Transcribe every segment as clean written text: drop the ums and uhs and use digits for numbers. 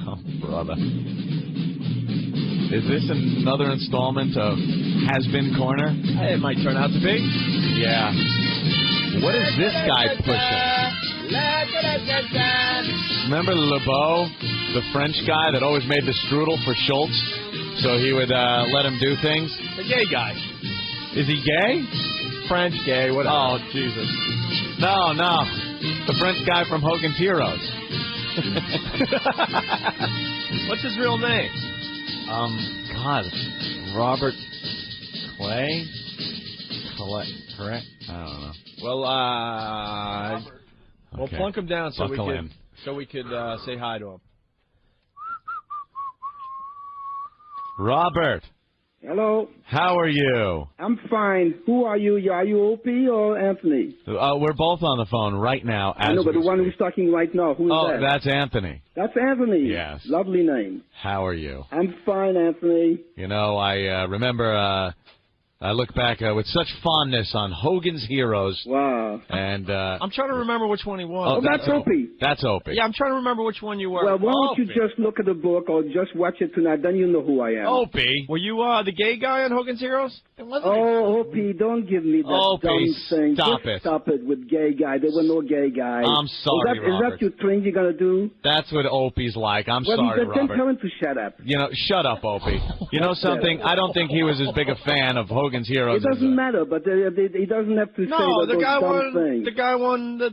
Oh, brother. Is this another installment of Has-Been Corner? It might turn out to be. Yeah. What is this guy pushing? Remember LeBeau, the French guy that always made the strudel for Schultz? So he would let him do things? The gay guy. Is he gay? French gay, whatever. Oh, Jesus. No. The French guy from Hogan's Heroes. What's his real name? God, Robert Clay? Correct? I don't know. Well, we'll Okay. plunk him down so Buckle in. we could say hi to him. Robert. Hello. How are you? I'm fine. Who are you? Are you Opie or Anthony? We're both on the phone right now. I know, but the one who's talking right now, who is that? Oh, that's Anthony. That's Anthony. Yes. Lovely name. How are you? I'm fine, Anthony. You know, I remember I look back with such fondness on Hogan's Heroes. Wow. And I'm trying to remember which one he was. Oh, that's Opie. That's Opie. Yeah, I'm trying to remember which one you were. Well, why don't you just look at the book or just watch it tonight, then you know who I am. Opie. Were you the gay guy on Hogan's Heroes? Oh, Opie, don't give me that dumb thing. Stop just it. Stop it with gay guy. There were no gay guys. I'm sorry, Is that your thing you're going to do? That's what Opie's like. I'm sorry, Then Robert. tell him to shut up. You know, shut up, Opie. You know something? I don't think he was as big a fan of Hogan's Heroes. It doesn't matter, but he doesn't have to say those dumb things. The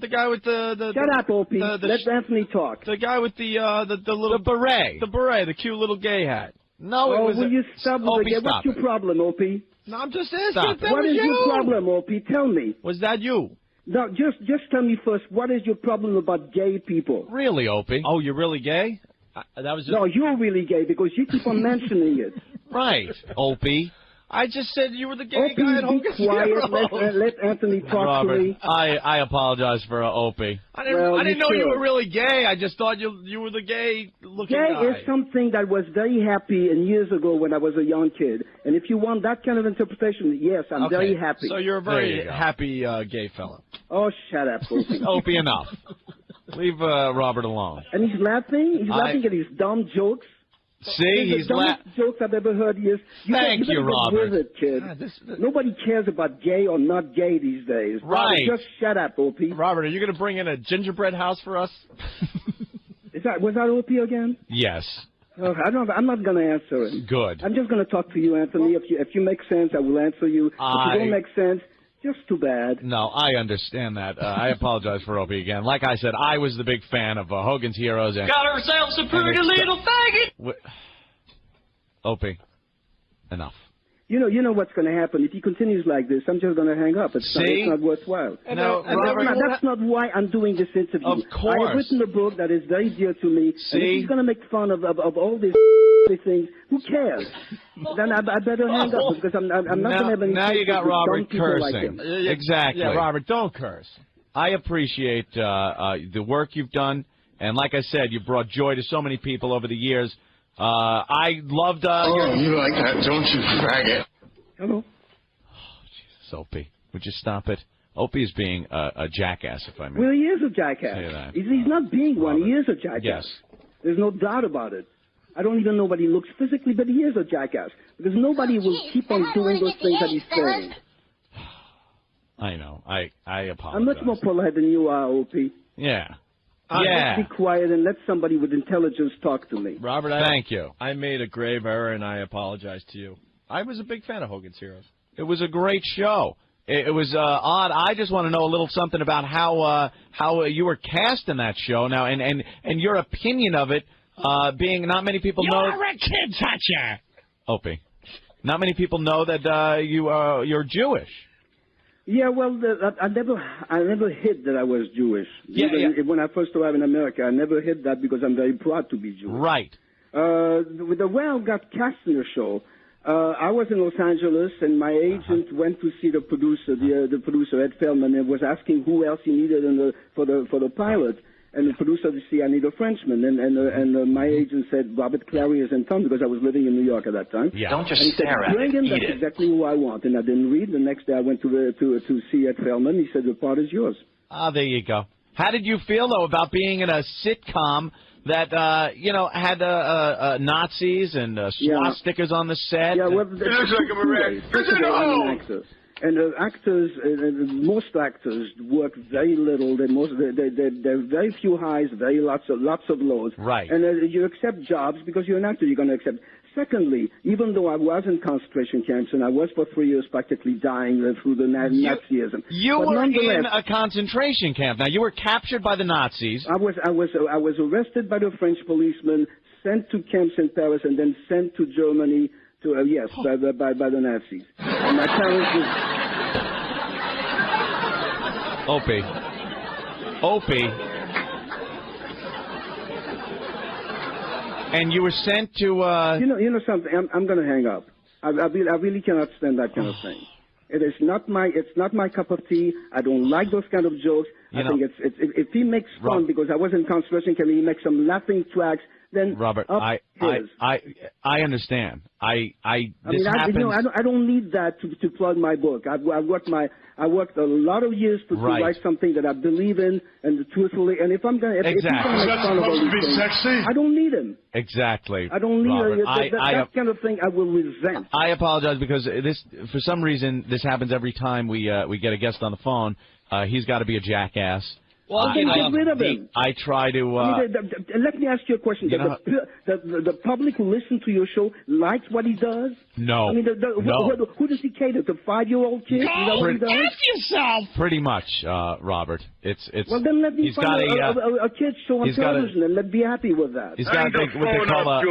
guy with the Shut up, Opie. Let Anthony talk. The guy with the little beret. The beret, the cute little gay hat. No, it was. Will you stop with Opie, the gay? stop What's your problem, Opie? No, I'm just asking. Stop. What is your problem, Opie? Tell me. Was that you? No, just tell me first. What is your problem about gay people? Really, Opie? Oh, you're really gay? That was just... No, you're really gay because you keep on mentioning it. Right, Opie. I just said you were the gay Opie, guy at be Hogan's quiet. Heroes. Let Anthony talk Robert, to me. I apologize for Opie. I didn't know you were really gay. I just thought you were the gay-looking guy. Gay is something that was very happy years ago when I was a young kid. And if you want that kind of interpretation, yes, I'm very happy. So you're a very happy gay fella. Oh, shut up, Opie. Opie, enough. Leave Robert alone. And he's laughing? He's laughing at his dumb jokes? See, he's the dumbest jokes I've ever heard is... Thank you, Robert. With it, kid. God, nobody cares about gay or not gay these days. Right. Robert, just shut up, Opie. Robert, are you going to bring in a gingerbread house for us? Was that Opie again? Yes. Oh, I'm not going to answer it. Good. I'm just going to talk to you, Anthony. If you make sense, I will answer you. If you don't make sense, just too bad. No, I understand that. I apologize for Opie again. Like I said, I was the big fan of Hogan's Heroes. And got ourselves a pretty little faggot. Opie, enough. You know what's going to happen. If he continues like this, I'm just going to hang up. It's not worthwhile. No, that's not why I'm doing this interview. Of course. I have written a book that is very dear to me. See? And if he's going to make fun of all these things, who cares? Then I better hang up because I'm not going to have any... Now you got Robert cursing. Like exactly. Yeah, Robert, don't curse. I appreciate the work you've done. And like I said, you brought joy to so many people over the years. I loved you like that, don't you, faggot? Hello? Oh, Jesus, Opie. Would you stop it? Opie is being a jackass, if I may. Well, he is a jackass. Say that. He's not being one. He is a jackass. Yes. There's no doubt about it. I don't even know what he looks physically, but he is a jackass. Because nobody will keep on doing those things that he's saying. I know. I apologize. I'm much more polite than you are, Opie. Yeah. Just be quiet and let somebody with intelligence talk to me. Robert, thank you. I made a grave error, and I apologize to you. I was a big fan of Hogan's Heroes. It was a great show. It was odd. I just want to know a little something about how you were cast in that show now, and your opinion of it, being not many people know. You're a kid toucher. Opie, not many people know that you're Jewish. Yeah, well, I never hid that I was Jewish. When I first arrived in America, I never hid that because I'm very proud to be Jewish. Right. With the way I got cast in the show, I was in Los Angeles, and my agent went to see the producer, the producer Ed Feldman, and was asking who else he needed for the pilot. And the producer said, I need a Frenchman. And my agent said, Robert Clary is in town because I was living in New York at that time. Yeah. Don't just and he said, stare at bring him, it. that's exactly who I want. And I didn't read. The next day I went to see Ed Feldman. He said, the part is yours. Ah, there you go. How did you feel, though, about being in a sitcom that had Nazis and swastikas on the set. Yeah, well, It looks like a Marine. first of all, I'm an actor. And most actors work very little. There are very few highs, lots of lows. Right. And you accept jobs because you're an actor. You're going to accept. Secondly, even though I was in concentration camps and I was for 3 years practically dying through the Nazism, you were in a concentration camp. Now you were captured by the Nazis. I was arrested by the French policemen, sent to camps in Paris, and then sent to Germany. By the Nazis. And my parents Opie. And you were sent to. You know something. I'm going to hang up. I really cannot stand that kind of thing. It's not my cup of tea. I don't like those kind of jokes. I think if he makes fun because I was in concentration camp, he makes some laughing tracks. Then Robert, I understand. This happens. I don't need that to plug my book. I worked a lot of years to write something that I believe in and truthfully. And if I'm going to make fun of all these things, I don't need him. Exactly. I don't need that kind of thing. I will resent. I apologize because for some reason, this happens every time we get a guest on the phone. He's got to be a jackass. Well, then get rid of him. I try to. Let me ask you a question. The public who listen to your show likes what he does? No. I mean, who does he cater to? 5-year-old kids? Go F yourself. Pretty much, Robert. It's. Well, then let me find a kid's show on television and let's be happy with that. He's got what they call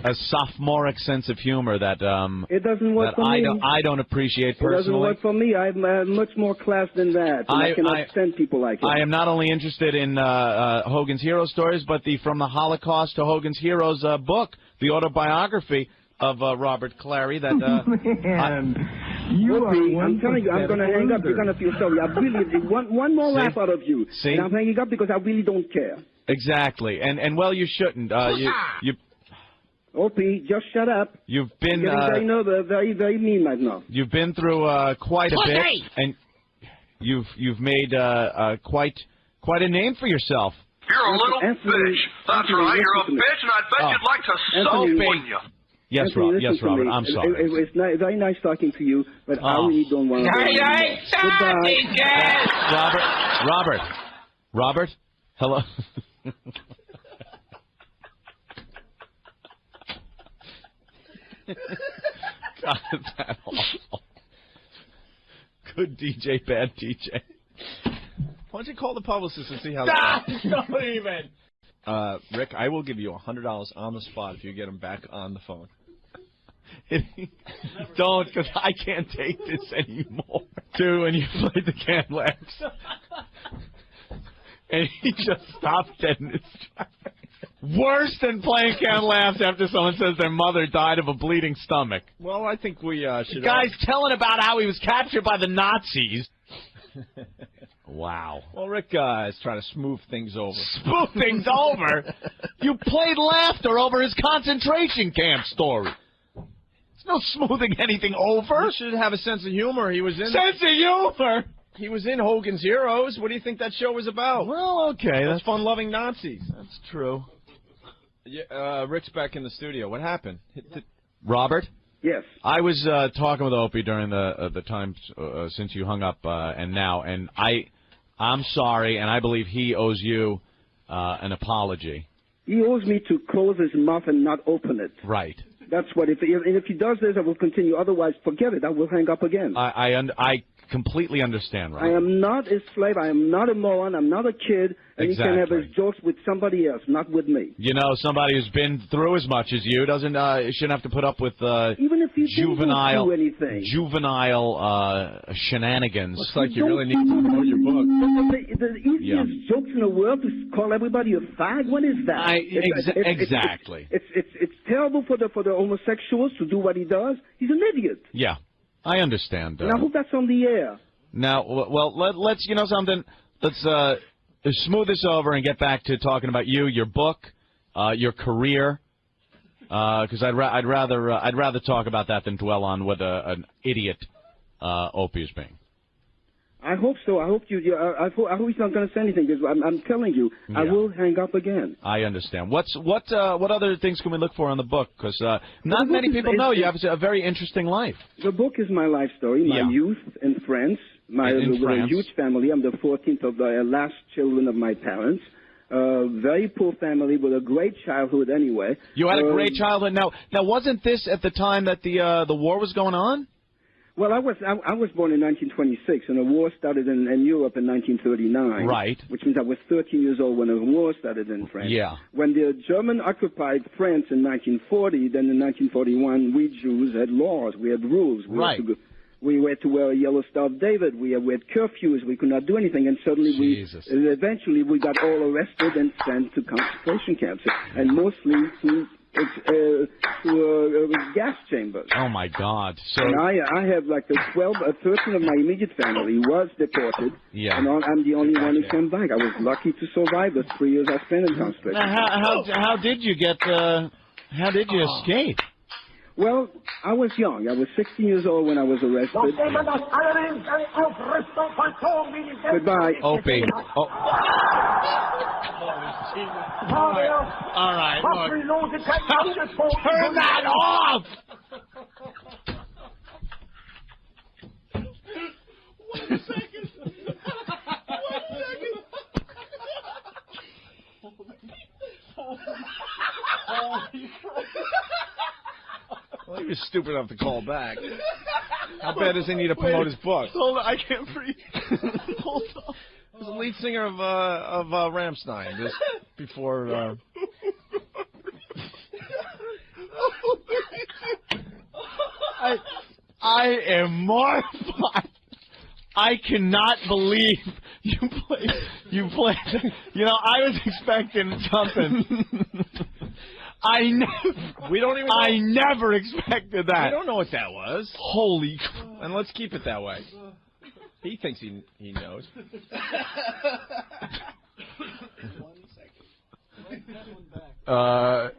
a sophomoric sense of humor that it doesn't work for me. I don't appreciate personally. It doesn't work for me. I have much more class than that. I cannot stand people like him. I am not only interested in Hogan's hero stories, but From the Holocaust to Hogan's Heroes book, the autobiography of Robert Clary. That I'm telling you, I'm going to hang up. You're going to feel sorry. I really one more laugh out of you. See? And I'm hanging up because I really don't care. Exactly, and well, you shouldn't. You. Opie, just shut up. You've been very, very mean right now. You've been through quite a bit, and you've made quite a name for yourself. You're a little bitch. That's right. You're a bitch, and I bet you'd like to soap, wouldn't you? Yes, Anthony, yes, Robert. I'm sorry. It's very nice talking to you, but I really don't want to. Goodbye. Robert. Hello. God, that awful. Good DJ, bad DJ. Why don't you call the publicist and see how that goes? Don't even. Rick, I will give you $100 on the spot if you get him back on the phone. Don't, because I can't take this anymore. Dude, when you played the canned laughs. And he just stopped dead in his tracks. Worse than playing canned laughs after someone says their mother died of a bleeding stomach. Well, I think we should... The guy's telling about how he was captured by the Nazis. Wow. Well, Rick is trying to smooth things over. Smooth things over? You played laughter over his concentration camp story. There's no smoothing anything over. You should have a sense of humor. He was in... Sense of humor? He was in Hogan's Heroes. What do you think that show was about? Well, okay. That's fun-loving Nazis. That's true. Yeah, Rick's back in the studio. What happened? Robert? Yes. I was talking with Opie during the time since you hung up and now, and I'm sorry, and I believe he owes you an apology. He owes me to close his mouth and not open it. Right. That's what. If he does this, I will continue. Otherwise, forget it. I will hang up again. I completely understand, Robert. I am not a slave. I am not a moron. I'm not a kid. And he can have his jokes with somebody else, not with me. You know, somebody who's been through as much as you shouldn't have to put up with even if you juvenile didn't do anything. Shenanigans. Looks like you really need to promote your book. The easiest jokes in the world to call everybody a fag. What is that? Exactly. It's terrible for the homosexuals to do what he does. He's an idiot. Yeah, I understand. And I hope that's on the air. Now, well, let's something. Let's smooth this over and get back to talking about you, your book, your career. Because I'd rather talk about that than dwell on what an idiot Opie is being. I hope so. I hope I hope he's not going to say anything because I'm telling you, I will hang up again. I understand. What other things can we look for on the book? Because not many people know you have a very interesting life. The book is my life story, my youth in France. With a huge family. I'm the 14th of the last children of my parents. Very poor family with a great childhood anyway. You had a great childhood. Now wasn't this at the time that the war was going on? Well, I was born in 1926, and the war started in Europe in 1939. Right. Which means I was 13 years old when the war started in France. Yeah. When the German occupied France in 1940, then in 1941, we Jews had laws. We had rules. We had to wear a yellow Star of David. We had curfews. We could not do anything. And suddenly eventually we got all arrested and sent to concentration camps, and mostly to gas chambers. Oh, my God. So, and I have like 13 of my immediate family was deported, and I'm the only one who came back. I was lucky to survive the 3 years I spent in concentration. Now, how did you get, how did you escape? Well, I was young. I was 16 years old when I was arrested. Goodbye. Opie. Oh. All right, look. Turn that off! One second. Well, he was stupid enough to call back. How bad does he need to promote his book? Hold on, I can't breathe. Hold on. He was the lead singer of Rammstein just before. I am mortified. I cannot believe you played. You know, I was expecting something. I never expected that. We don't know what that was. Holy. And let's keep it that way. He thinks he knows. 1 second.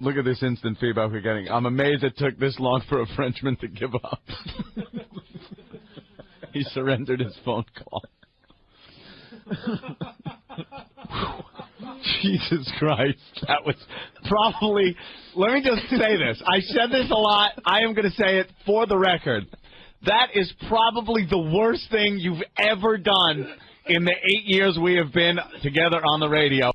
Look at this instant feedback we're getting. I'm amazed it took this long for a Frenchman to give up. He surrendered his phone call. Jesus Christ. That was probably... Let me just say this. I said this a lot. I am going to say it for the record. That is probably the worst thing you've ever done in the 8 years we have been together on the radio.